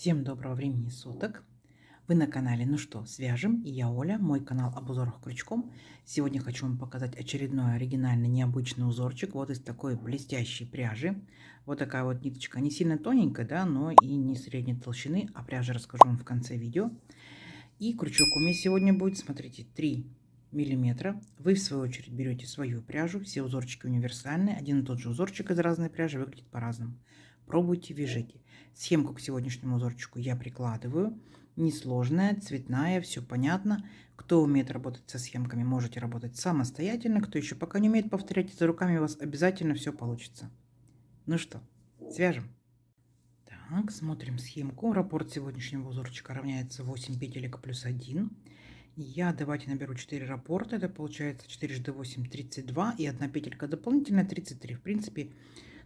Всем доброго времени суток! Вы на канале «Ну что, свяжем?» И я Оля, мой канал об узорах крючком. Сегодня хочу вам показать очередной оригинальный необычный узорчик вот из такой блестящей пряжи. Вот такая вот ниточка, не сильно тоненькая, да, но и не средней толщины, о пряже расскажу вам в конце видео. И крючок у меня сегодня будет, смотрите, 3 миллиметра. Вы в свою очередь берете свою пряжу, все узорчики универсальные, один и тот же узорчик из разной пряжи выглядит по-разному. Пробуйте, вяжите. Схемку к сегодняшнему узорчику я прикладываю. Несложная, цветная, все понятно. Кто умеет работать со схемками, можете работать самостоятельно. Кто еще пока не умеет, повторяйте за руками, у вас обязательно все получится. Ну что, свяжем. Так, смотрим схемку. Раппорт сегодняшнего узорчика равняется 8 петелек плюс 1. Я давайте наберу 4 раппорта. Это получается 4 × 8 32 и 1 петелька дополнительная 33. В принципе,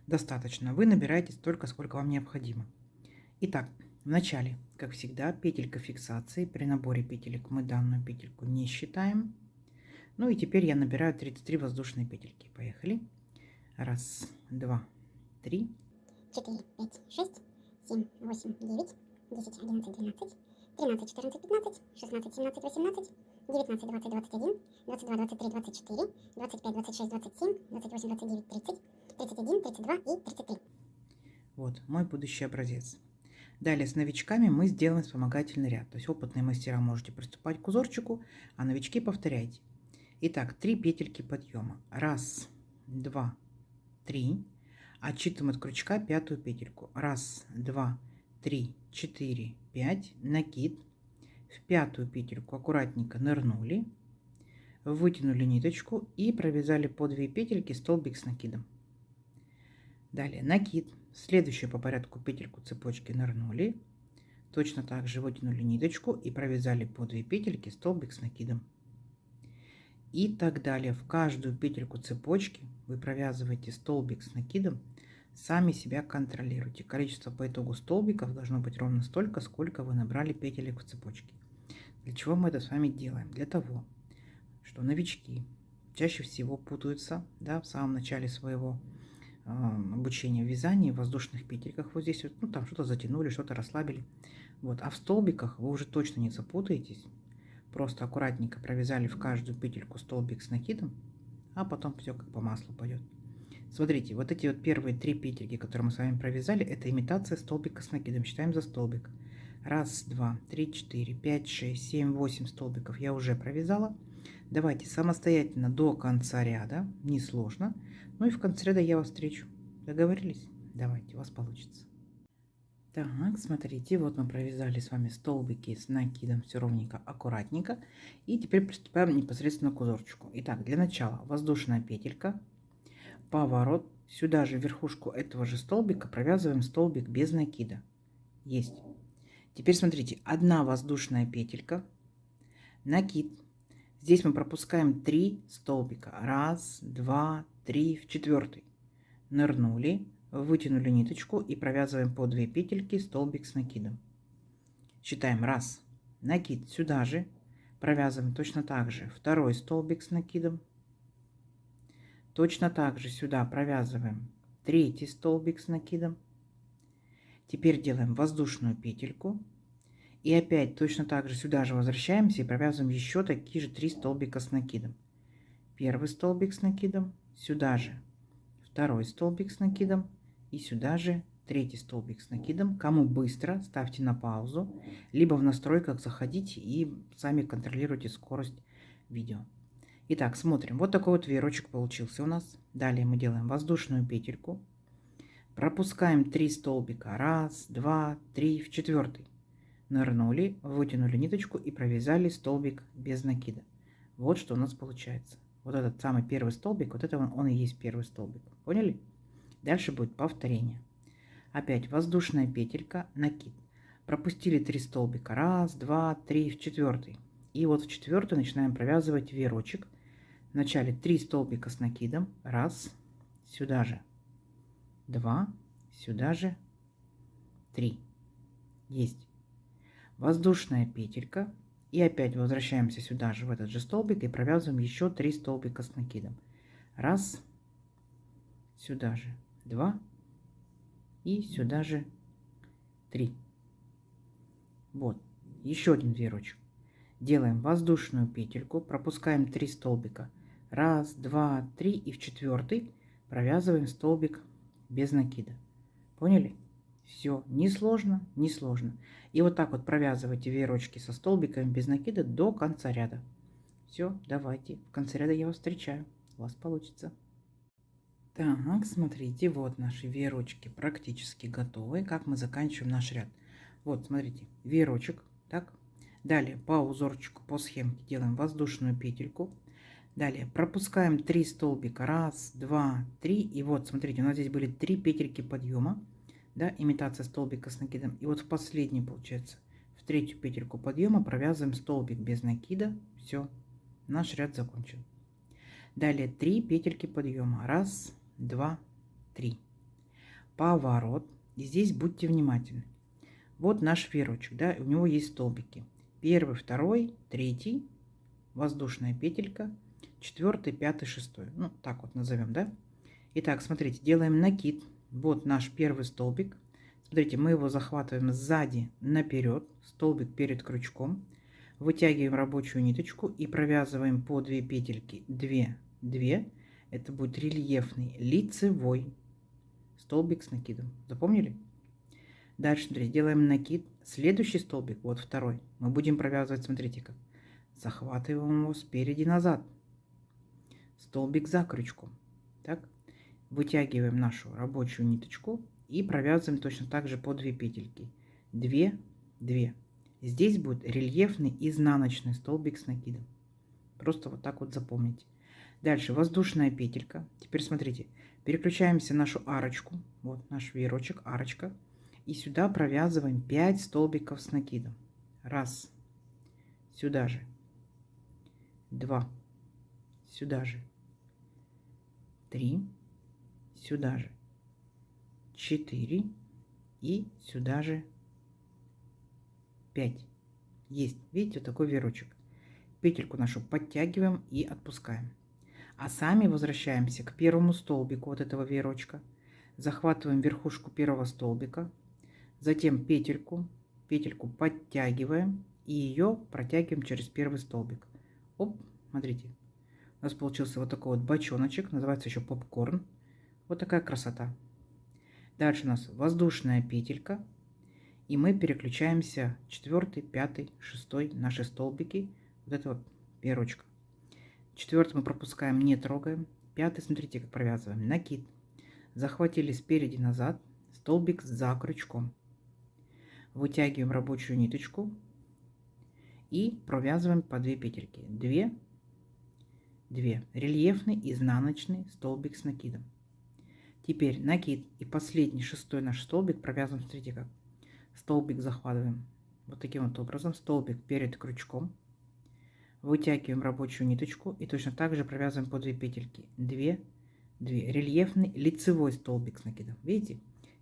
достаточно. Вы набираете столько, сколько вам необходимо. Итак, в начале, как всегда, петелька фиксации. При наборе петелек мы данную петельку не считаем. Ну и теперь я набираю 33 воздушные петельки. Поехали. 1, 2, 3, 4, 5, 6, 7, 8, 9, 10, 11, 12, 13, 14, 15, 16, 17, 18, 19, 20, 21, 22, 23, 24, 25, 26, 27, 28, 29, 30, 31, 32 и 33. Вот мой будущий образец. Далее с новичками мы сделаем вспомогательный ряд. То есть опытные мастера можете приступать к узорчику, а новички повторяйте. Итак, 3 петельки подъема. 1, 2, 3. Отсчитываем от крючка пятую петельку. 1, 2, 3, 4, 5. Накид. В пятую петельку аккуратненько нырнули. Вытянули ниточку и провязали по 2 петельки столбик с накидом. Далее накид. Следующую по порядку петельку цепочки нырнули. Точно так же вытянули ниточку и провязали по 2 петельки столбик с накидом. И так далее. В каждую петельку цепочки вы провязываете столбик с накидом. Сами себя контролируйте. Количество по итогу столбиков должно быть ровно столько, сколько вы набрали петелек в цепочке. Для чего мы это с вами делаем? Для того, что новички чаще всего путаются, да, в самом начале своего обучения в вязании, в воздушных петельках. Вот здесь вот, ну, там что-то затянули, что-то расслабили. Вот. А в столбиках вы уже точно не запутаетесь. Просто аккуратненько провязали в каждую петельку столбик с накидом, а потом все как по маслу пойдет. Смотрите, вот эти вот первые 3 петельки, которые мы с вами провязали, это имитация столбика с накидом. Считаем за столбик. 1, 2, 3, 4, 5, 6, 7, 8 столбиков я уже провязала. Давайте самостоятельно до конца ряда, несложно. Ну и в конце ряда я вас встречу. Договорились? Давайте, у вас получится. Так, смотрите, вот мы провязали с вами столбики с накидом, все ровненько, аккуратненько. И теперь приступаем непосредственно к узорчику. Итак, для начала воздушная петелька, поворот. Сюда же в верхушку этого же столбика провязываем столбик без накида. Есть. Теперь смотрите, одна воздушная петелька, накид. Здесь мы пропускаем 3 столбика. 1, 2, 3, в 4. Нырнули, вытянули ниточку и провязываем по 2 петельки столбик с накидом. Считаем 1, накид сюда же, провязываем точно так же 2 столбик с накидом. Точно так же сюда провязываем 3 столбик с накидом. Теперь делаем воздушную петельку. И опять точно так же сюда же возвращаемся и провязываем еще такие же 3 столбика с накидом. 1 столбик с накидом, сюда же 2 столбик с накидом и сюда же 3 столбик с накидом. Кому быстро, ставьте на паузу, либо в настройках заходите и сами контролируйте скорость видео. Итак, смотрим. Вот такой вот веерочек получился у нас. Далее мы делаем воздушную петельку. Пропускаем 3 столбика. 1, 2, 3, в 4. Нырнули, вытянули ниточку и провязали столбик без накида. Вот что у нас получается. Вот этот самый первый столбик, вот это он и есть первый столбик. Поняли? Дальше будет повторение. Опять воздушная петелька, накид. Пропустили 3 столбика. 1, 2, 3, в 4. И вот в 4 начинаем провязывать веерочек. Вначале 3 столбика с накидом. 1, сюда же 2, сюда же 3. Есть. Воздушная петелька. И опять возвращаемся сюда же, в этот же столбик, и провязываем еще 3 столбика с накидом. 1, сюда же 2 и сюда же 3. Вот, еще один веерочек. Делаем воздушную петельку, пропускаем 3 столбика. 1, 2, 3 и в 4 провязываем столбик без накида. Поняли? Все, не сложно, не сложно. И вот так вот провязывайте веерочки со столбиками без накида до конца ряда. Все, давайте. В конце ряда я вас встречаю. У вас получится. Так, смотрите, вот наши веерочки практически готовы. Как мы заканчиваем наш ряд? Вот, смотрите, веерочек, так. Далее по узорчику, по схемке делаем воздушную петельку. Далее пропускаем 3 столбика. 1, 2, 3. И вот, смотрите, у нас здесь были 3 петельки подъема. Да, имитация столбика с накидом. И вот в последний, получается, в третью петельку подъема провязываем столбик без накида. Все, наш ряд закончен. Далее 3 петельки подъема. 1, 2, 3. Поворот. И здесь будьте внимательны. Вот наш веерочек, да, у него есть столбики. 1, 2, 3, воздушная петелька, 4, 5, 6. Ну, так вот назовем, да. Итак, смотрите, делаем накид. Вот наш первый столбик. Смотрите, мы его захватываем сзади наперед, столбик перед крючком. Вытягиваем рабочую ниточку и провязываем по 2 петельки. 2, 2. Это будет рельефный лицевой столбик с накидом. Запомнили? Дальше, смотрите, делаем накид. Следующий столбик, вот второй, мы будем провязывать, смотрите как. Захватываем его спереди назад. Столбик за крючком. Так. Вытягиваем нашу рабочую ниточку и провязываем точно так же по 2 петельки. 2, 2. Здесь будет рельефный изнаночный столбик с накидом. Просто вот так вот запомните. Дальше воздушная петелька. Теперь смотрите, переключаемся в нашу арочку. Вот наш веерочек, арочка. И сюда провязываем 5 столбиков с накидом. 1, сюда же. 2, сюда же. 3, сюда же. 4 и сюда же 5. Есть, видите, вот такой веерочек. Петельку нашу подтягиваем и отпускаем. А сами возвращаемся к первому столбику вот этого веерочка. Захватываем верхушку первого столбика. Затем петельку подтягиваем и ее протягиваем через первый столбик. Оп, смотрите. У нас получился вот такой вот бочоночек, называется еще попкорн. Вот такая красота. Дальше у нас воздушная петелька. И мы переключаемся 4, 5, 6 наши столбики. Вот это вот веерочка. 4 мы пропускаем, не трогаем. 5, смотрите, как провязываем. Накид. Захватили спереди назад. Столбик за крючком. Вытягиваем рабочую ниточку. И провязываем по 2 петельки. 2, 2. Рельефный изнаночный столбик с накидом. Теперь накид и последний, 6 наш столбик провязываем, смотрите как. Столбик захватываем вот таким вот образом. Столбик перед крючком. Вытягиваем рабочую ниточку и точно так же провязываем по 2 петельки. 2, 2. Рельефный лицевой столбик с накидом. Видите?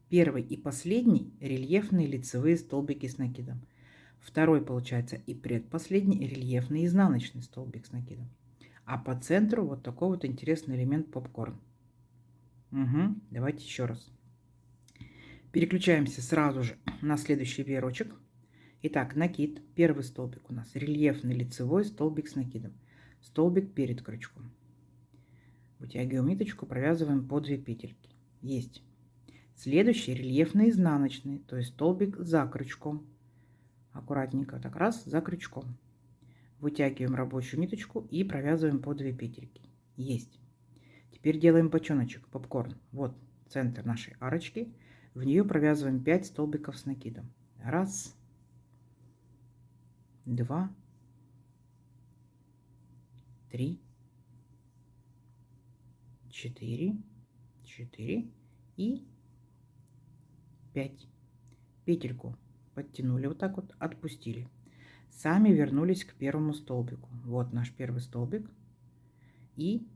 Первый и последний рельефные лицевые столбики с накидом. Второй, получается, и предпоследний рельефный изнаночный столбик с накидом. А по центру вот такой вот интересный элемент попкорн. Угу, давайте еще раз. Переключаемся сразу же на следующий веерочек. Итак, накид. Первый столбик у нас рельефный лицевой столбик с накидом. Столбик перед крючком. Вытягиваем ниточку, провязываем по 2 петельки. Есть. Следующий рельефный изнаночный, то есть столбик за крючком. Аккуратненько, так раз, за крючком. Вытягиваем рабочую ниточку и провязываем по 2 петельки. Есть. Теперь делаем бочоночек, попкорн. Вот центр нашей арочки. В нее провязываем 5 столбиков с накидом. 1, 2, 3, 4, 4 и 5. Петельку подтянули вот так вот, отпустили. Сами вернулись к первому столбику. Вот наш первый столбик. И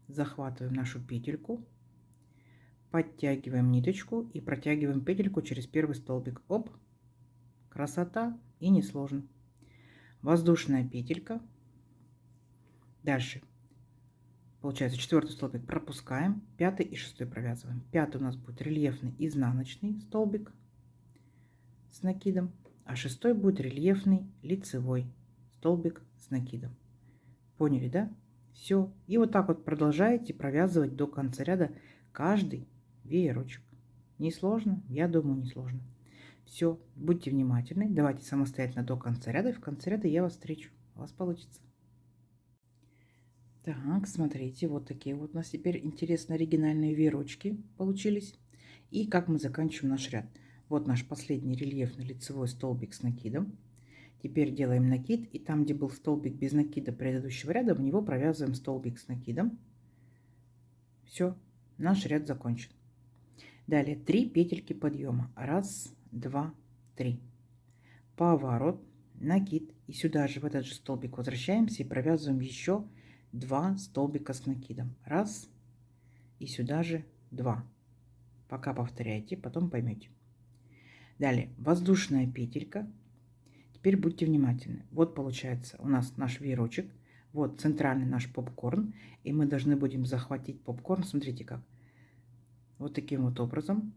захватываем нашу петельку, подтягиваем ниточку и протягиваем петельку через первый столбик. Оп, красота и несложно. Воздушная петелька. Дальше. Получается, 4 столбик пропускаем, 5 и 6 провязываем. 5 у нас будет рельефный изнаночный столбик с накидом. а 6 будет рельефный лицевой столбик с накидом. Поняли, да? Все. И вот так вот продолжаете провязывать до конца ряда каждый веерочек. Несложно? Я думаю, несложно. Все, будьте внимательны, давайте самостоятельно до конца ряда, и в конце ряда я вас встречу. У вас получится. Так, смотрите, вот такие вот у нас теперь интересные оригинальные веерочки получились. И как мы заканчиваем наш ряд. Вот наш последний рельефный лицевой столбик с накидом. Теперь делаем накид, и там, где был столбик без накида предыдущего ряда, в него провязываем столбик с накидом. Все, наш ряд закончен. Далее 3 петельки подъема. 1, 2, 3. Поворот, накид. И сюда же в этот же столбик возвращаемся и провязываем еще 2 столбика с накидом. 1 и сюда же 2. Пока повторяйте, потом поймете. Далее воздушная петелька. Теперь будьте внимательны. Вот получается у нас наш веерочек. Вот центральный наш попкорн. И мы должны будем захватить попкорн. Смотрите как. Вот таким вот образом.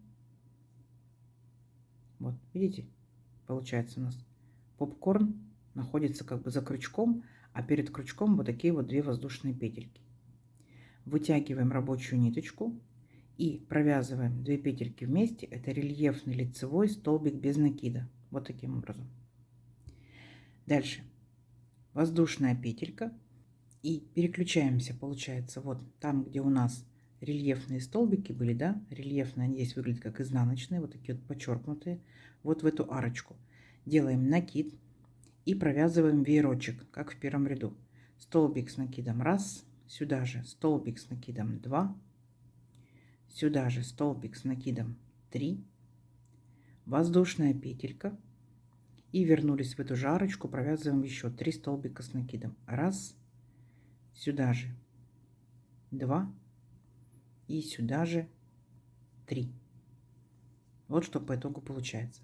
Вот, видите? Получается у нас попкорн находится как бы за крючком, а перед крючком вот такие вот 2 воздушные петельки. Вытягиваем рабочую ниточку и провязываем 2 петельки вместе. Это рельефный лицевой столбик без накида. Вот таким образом. Дальше воздушная петелька и переключаемся, получается, вот там, где у нас рельефные столбики были, да, рельефные, они здесь выглядят как изнаночные, вот такие вот подчеркнутые, вот в эту арочку. Делаем накид и провязываем веерочек, как в первом ряду. Столбик с накидом 1, сюда же столбик с накидом 2, сюда же столбик с накидом 3, воздушная петелька. И вернулись в эту же арочку, провязываем еще 3 столбика с накидом. 1, сюда же 2 и сюда же 3. Вот что по итогу получается.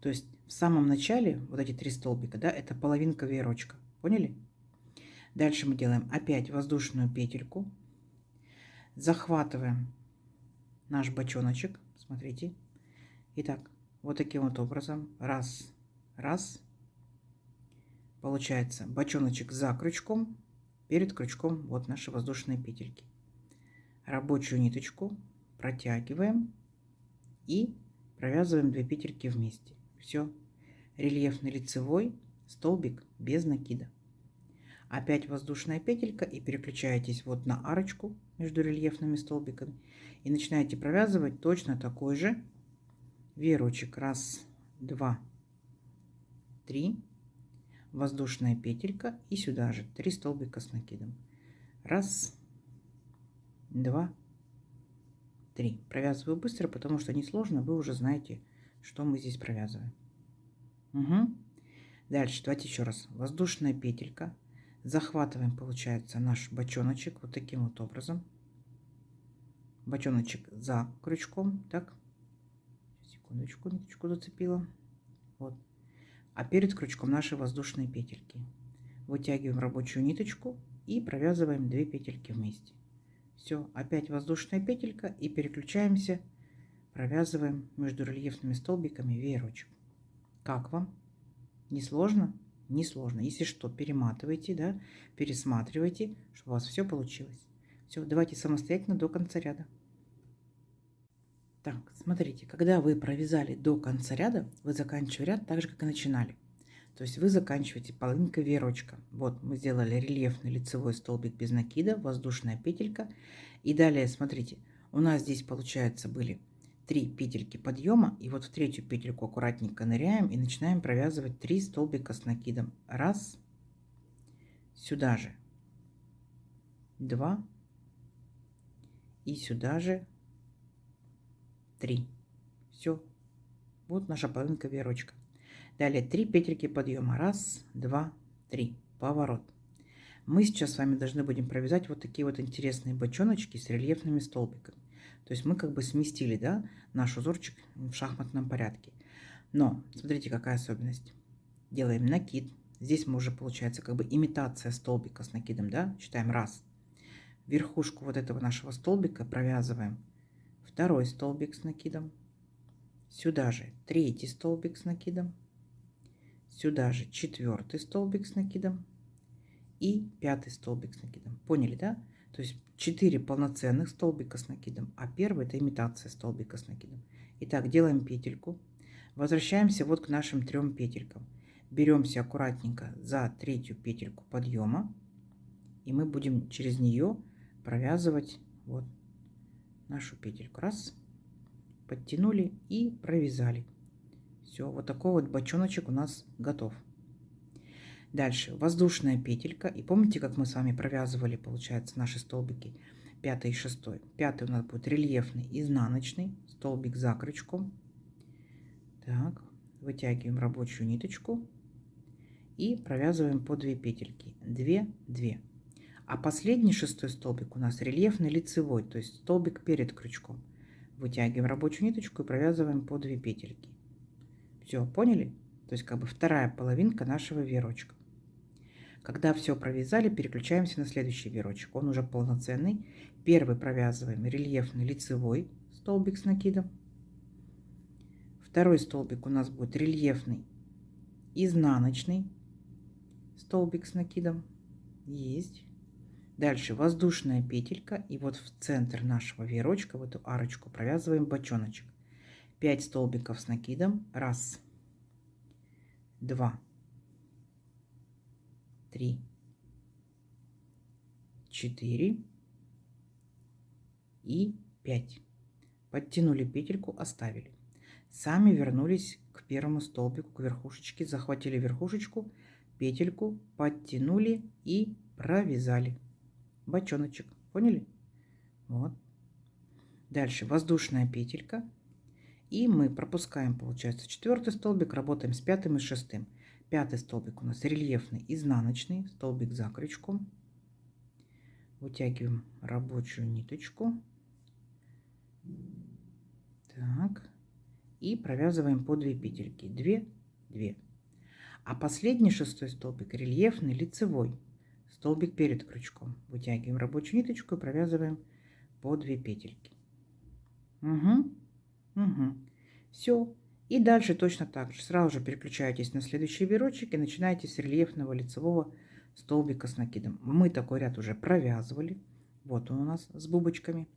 То есть в самом начале вот эти 3 столбика, да, это половинка веерочка. Поняли? Дальше мы делаем опять воздушную петельку. Захватываем наш бочоночек. Смотрите. Итак, вот таким вот образом. 1. Получается бочоночек за крючком, перед крючком вот наши воздушные петельки. Рабочую ниточку протягиваем и провязываем 2 петельки вместе. Все. Рельефный лицевой столбик без накида. Опять воздушная петелька и переключаетесь вот на арочку между рельефными столбиками и начинаете провязывать точно такой же веерочек. 1, 2, 3. Воздушная петелька и сюда же 3 столбика с накидом. 1, 2, 3. Провязываю быстро, потому что несложно, вы уже знаете, что мы здесь провязываем. Угу. Дальше давайте еще раз. Воздушная петелька. Захватываем, получается, наш бочоночек вот таким вот образом. Бочоночек за крючком. Так. Секундочку, ниточку зацепила. Вот. А перед крючком наши воздушные петельки. Вытягиваем рабочую ниточку и провязываем 2 петельки вместе. Все, опять воздушная петелька и переключаемся, провязываем между рельефными столбиками веерочек. Как вам? Несложно? Несложно. Если что, перематывайте, да, пересматривайте, чтобы у вас все получилось. Все, давайте самостоятельно до конца ряда. Так, смотрите, когда вы провязали до конца ряда, вы заканчиваете ряд так же, как и начинали. То есть вы заканчиваете половинкой веерочка. Вот мы сделали рельефный лицевой столбик без накида, воздушная петелька. И далее, смотрите, у нас здесь, получается, были 3 петельки подъема. И вот в 3-ю петельку аккуратненько ныряем и начинаем провязывать 3 столбика с накидом. 1, сюда же 2 и сюда же 3. Все. Вот наша половинка веерочка. Далее 3 петельки подъема. 1, 2, 3. Поворот. Мы сейчас с вами должны будем провязать вот такие вот интересные бочоночки с рельефными столбиками. То есть мы как бы сместили, да, наш узорчик в шахматном порядке. Но смотрите, какая особенность. Делаем накид. Здесь мы уже, получается, как бы имитация столбика с накидом, да. Считаем 1. Верхушку вот этого нашего столбика провязываем 2 столбик с накидом. Сюда же 3 столбик с накидом. Сюда же 4 столбик с накидом и 5 столбик с накидом. Поняли, да? То есть 4 полноценных столбика с накидом, а первый это имитация столбика с накидом. Итак, делаем петельку. Возвращаемся вот к нашим 3 петелькам. Беремся аккуратненько за 3-ю петельку подъема, и мы будем через нее провязывать вот нашу петельку. Раз, подтянули и провязали. Все, вот такой вот бочоночек у нас готов. Дальше воздушная петелька. И помните, как мы с вами провязывали, получается, наши столбики 5 и 6. 5 у нас будет рельефный изнаночный столбик за крючком. Так, вытягиваем рабочую ниточку и провязываем по 2 петельки. 2, 2. А последний 6 столбик у нас рельефный лицевой, то есть столбик перед крючком. Вытягиваем рабочую ниточку и провязываем по 2 петельки. Все, поняли? То есть как бы вторая половинка нашего веерочка. Когда все провязали, переключаемся на следующий веерочек. Он уже полноценный. Первый провязываем рельефный лицевой столбик с накидом. Второй столбик у нас будет рельефный изнаночный столбик с накидом. Есть. Дальше воздушная петелька. И вот в центр нашего веерочка, в эту арочку, провязываем бочоночек. 5 столбиков с накидом. Раз, 2, 3, 4 и 5. Подтянули петельку, оставили. Сами вернулись к первому столбику, к верхушечке, захватили верхушечку, петельку, подтянули и провязали бочоночек. Поняли? Вот. Дальше воздушная петелька. И мы пропускаем, получается, 4 столбик, работаем с 5 и 6. 5 столбик у нас рельефный изнаночный, столбик за крючком. Вытягиваем рабочую ниточку. Так. И провязываем по 2 петельки. 2, 2. А последний 6 столбик рельефный лицевой, столбик перед крючком. Вытягиваем рабочую ниточку и провязываем по 2 петельки. Угу. Угу. Все. И дальше точно так же. Сразу же переключаетесь на следующий веерочек и начинаете с рельефного лицевого столбика с накидом. Мы такой ряд уже провязывали. Вот он у нас с бубочками.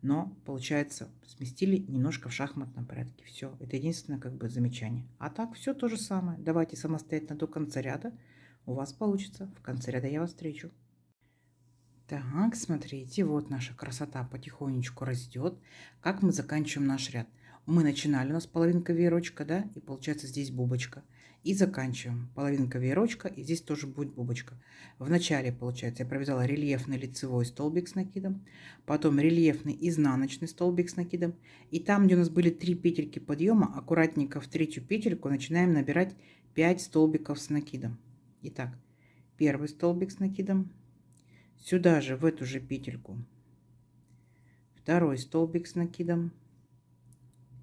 Но, получается, сместили немножко в шахматном порядке. Все. Это единственное как бы замечание. А так все то же самое. Давайте самостоятельно до конца ряда. У вас получится. В конце ряда я вас встречу. Так, смотрите, вот наша красота потихонечку растет. Как мы заканчиваем наш ряд? Мы начинали, у нас половинка веерочка, да, и получается здесь бубочка. И заканчиваем. Половинка веерочка, и здесь тоже будет бубочка. В начале, получается, я провязала рельефный лицевой столбик с накидом, потом рельефный изнаночный столбик с накидом. И там, где у нас были 3 петельки подъема, аккуратненько в 3-ю петельку начинаем набирать 5 столбиков с накидом. Итак, первый столбик с накидом. Сюда же, в эту же петельку, второй столбик с накидом.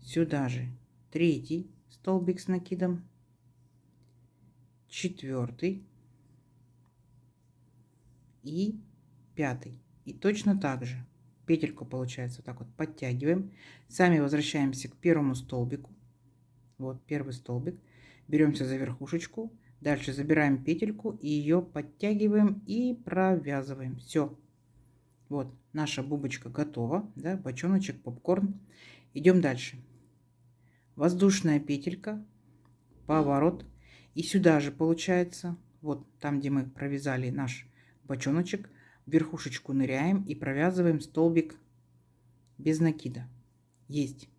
Сюда же 3-й столбик с накидом, 4-й и 5-й. И точно так же петельку, получается, вот так вот подтягиваем. Сами возвращаемся к первому столбику. Вот первый столбик. Беремся за верхушечку. Дальше забираем петельку и ее подтягиваем и провязываем. Все. Вот наша бубочка готова. Да, бочоночек, попкорн. Идем дальше. Воздушная петелька, поворот. И сюда же получается, вот там, где мы провязали наш бочоночек, в верхушечку ныряем и провязываем столбик без накида. Есть.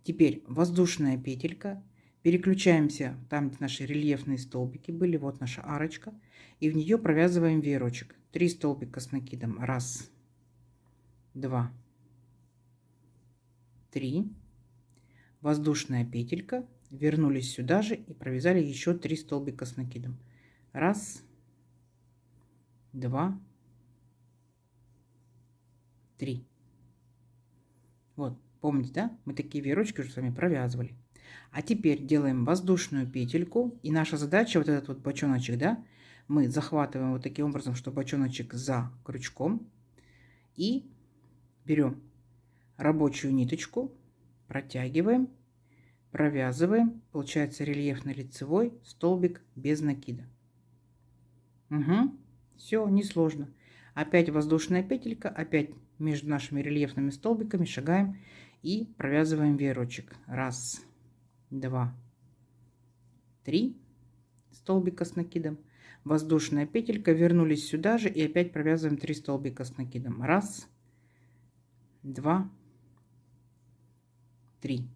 Теперь воздушная петелька. Переключаемся там, где наши рельефные столбики были. Вот наша арочка. И в нее провязываем веерочек. 3 столбика с накидом. Раз, 2, 3. Воздушная петелька. Вернулись сюда же и провязали еще 3 столбика с накидом. Раз, 2, 3. Вот, помните, да? Мы такие веерочки уже с вами провязывали. А теперь делаем воздушную петельку. И наша задача, вот этот вот бочоночек, да, мы захватываем вот таким образом, что бочоночек за крючком. И берем рабочую ниточку, протягиваем, Провязываем. Получается рельефный лицевой столбик без накида. Угу. Все, несложно. Опять воздушная петелька, опять между нашими рельефными столбиками шагаем и провязываем веерочек. Раз, два, три столбика с накидом. Воздушная петелька, вернулись сюда же и опять провязываем 3 столбика с накидом. Раз, два, три.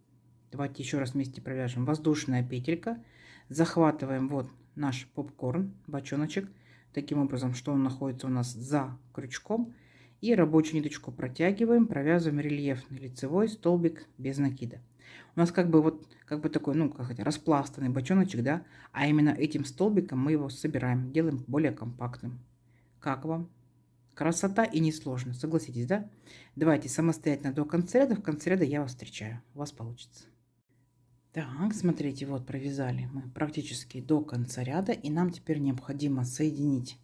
Давайте еще раз вместе провяжем. Воздушная петелька, захватываем вот наш попкорн, бочоночек, таким образом, что он находится у нас за крючком, и рабочую ниточку протягиваем, провязываем рельефный лицевой столбик без накида. У нас как бы такой, ну, как сказать, распластанный бочоночек, да, а именно этим столбиком мы его собираем, делаем более компактным. Как вам? Красота и несложно, согласитесь, да? Давайте самостоятельно до конца ряда, в конце ряда я вас встречаю, у вас получится. Так, смотрите, вот провязали мы практически до конца ряда, и нам теперь необходимо соединить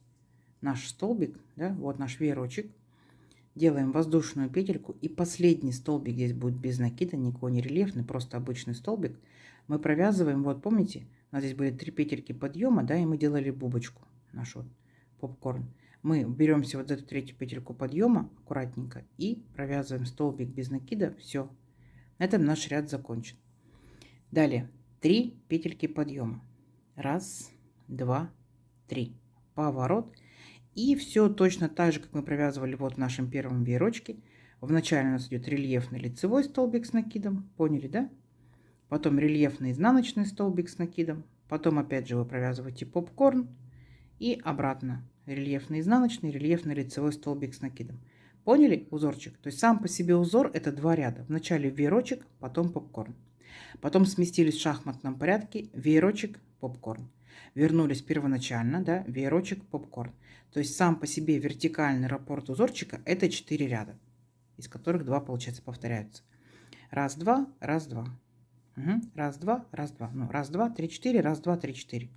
наш столбик, да, вот наш веерочек. Делаем воздушную петельку, и последний столбик здесь будет без накида, никакой не рельефный, просто обычный столбик. Мы провязываем, вот помните, у нас здесь были 3 петельки подъема, да, и мы делали бубочку, наш вот попкорн. Мы беремся вот эту 3-ю петельку подъема аккуратненько и провязываем столбик без накида. Все, на этом наш ряд закончен. Далее 3 петельки подъема. Раз, два, три. Поворот. И все точно так же, как мы провязывали вот в нашем первом веерочке. Вначале у нас идет рельефный лицевой столбик с накидом. Поняли, да? Потом рельефный изнаночный столбик с накидом. Потом опять же вы провязываете попкорн. И обратно. Рельефный изнаночный, рельефный лицевой столбик с накидом. Поняли узорчик? То есть сам по себе узор это 2 ряда. Вначале веерочек, потом попкорн. Потом сместились в шахматном порядке, веерочек, попкорн. Вернулись первоначально, да, веерочек, попкорн. То есть сам по себе вертикальный раппорт узорчика это 4 ряда, из которых 2, получается, повторяются. Раз, два, раз, два. Угу. Раз, два, раз, два. Ну, раз, два, три, четыре, раз, два, три, четыре.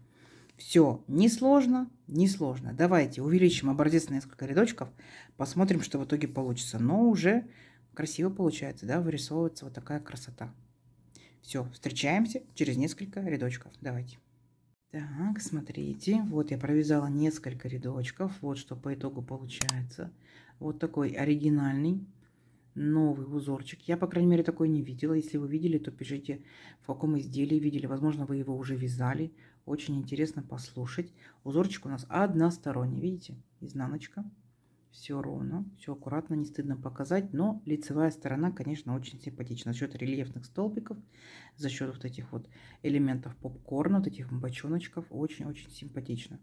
Все, несложно, несложно. Давайте увеличим образец на несколько рядочков, посмотрим, что в итоге получится. Но уже красиво получается, да, вырисовывается вот такая красота. Все, встречаемся через несколько рядочков. Давайте. Так, смотрите, вот я провязала несколько рядочков. Вот что по итогу получается. Вот такой оригинальный новый узорчик. Я, по крайней мере, такой не видела. Если вы видели, то пишите, в каком изделии видели. Возможно, вы его уже вязали. Очень интересно послушать. Узорчик у нас односторонний. Видите? Изнаночка. Все ровно, все аккуратно, не стыдно показать, но лицевая сторона, конечно, очень симпатична. За счет рельефных столбиков, за счет вот этих вот элементов попкорна, вот этих бочоночков, очень-очень симпатично.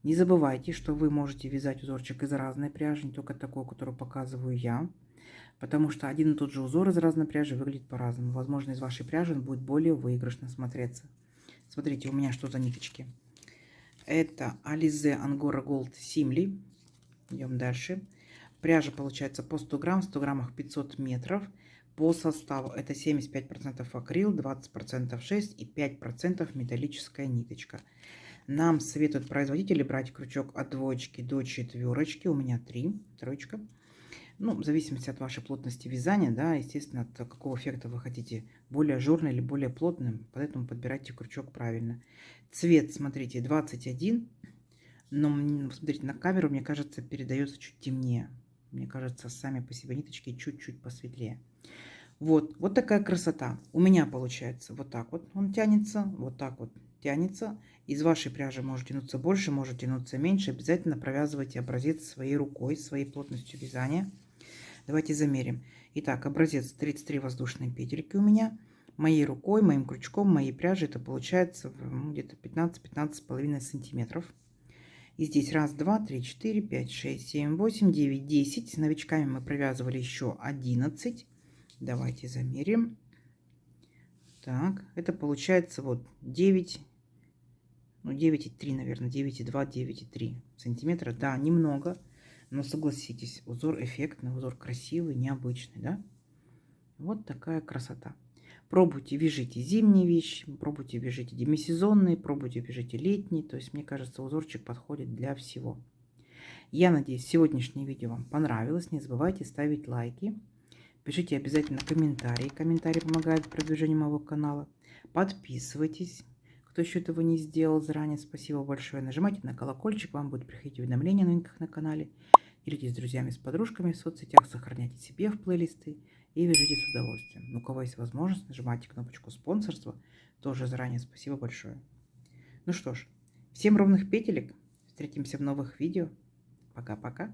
Не забывайте, что вы можете вязать узорчик из разной пряжи, не только такой, которую показываю я, потому что один и тот же узор из разной пряжи выглядит по-разному. Возможно, из вашей пряжи он будет более выигрышно смотреться. Смотрите, у меня что за ниточки. Это Alize Angora Gold Simli. Идем дальше. Пряжа получается по 100 грамм, в 100 граммах 500 метров. По составу это 75% акрил, 20% шерсть и 5% металлическая ниточка. Нам советуют производители брать крючок от 2 до 4. У меня 3, троечка. Ну, в зависимости от вашей плотности вязания, да, естественно, от какого эффекта вы хотите, более ажурный или более плотным, поэтому подбирайте крючок правильно. Цвет, смотрите, 21. Но, смотрите, на камеру, мне кажется, передается чуть темнее. Мне кажется, сами по себе ниточки чуть-чуть посветлее. Вот такая красота. У меня получается вот так вот он тянется, вот так вот тянется. Из вашей пряжи может тянуться больше, может тянуться меньше. Обязательно провязывайте образец своей рукой, своей плотностью вязания. Давайте замерим. Итак, образец 33 воздушные петельки у меня. Моей рукой, моим крючком, моей пряжи это получается где-то 15-15,5 сантиметров. И здесь 1, 2, 3, 4, 5, 6, 7, 8, 9, 10. С новичками мы провязывали еще 11. Давайте замерим. Так, это получается вот 9, ну 9,3, наверное, 9,2, 9,3 сантиметра. Да, немного, но согласитесь, узор эффектный, узор красивый, необычный, да? Вот такая красота. Пробуйте, вяжите зимние вещи, пробуйте, вяжите демисезонные, пробуйте, вяжите летние. То есть, мне кажется, узорчик подходит для всего. Я надеюсь, сегодняшнее видео вам понравилось. Не забывайте ставить лайки, Пишите обязательно комментарии. Комментарии помогают в продвижении моего канала. Подписывайтесь, кто еще этого не сделал заранее. Спасибо большое. Нажимайте на колокольчик, вам будет приходить уведомления о новинках на канале. Делитесь с друзьями, с подружками в соцсетях, сохраняйте себе в плейлисты и вяжите с удовольствием. У кого есть возможность, нажимайте кнопочку спонсорства. Тоже заранее спасибо большое. Ну что ж, всем ровных петелек. Встретимся в новых видео. Пока-пока.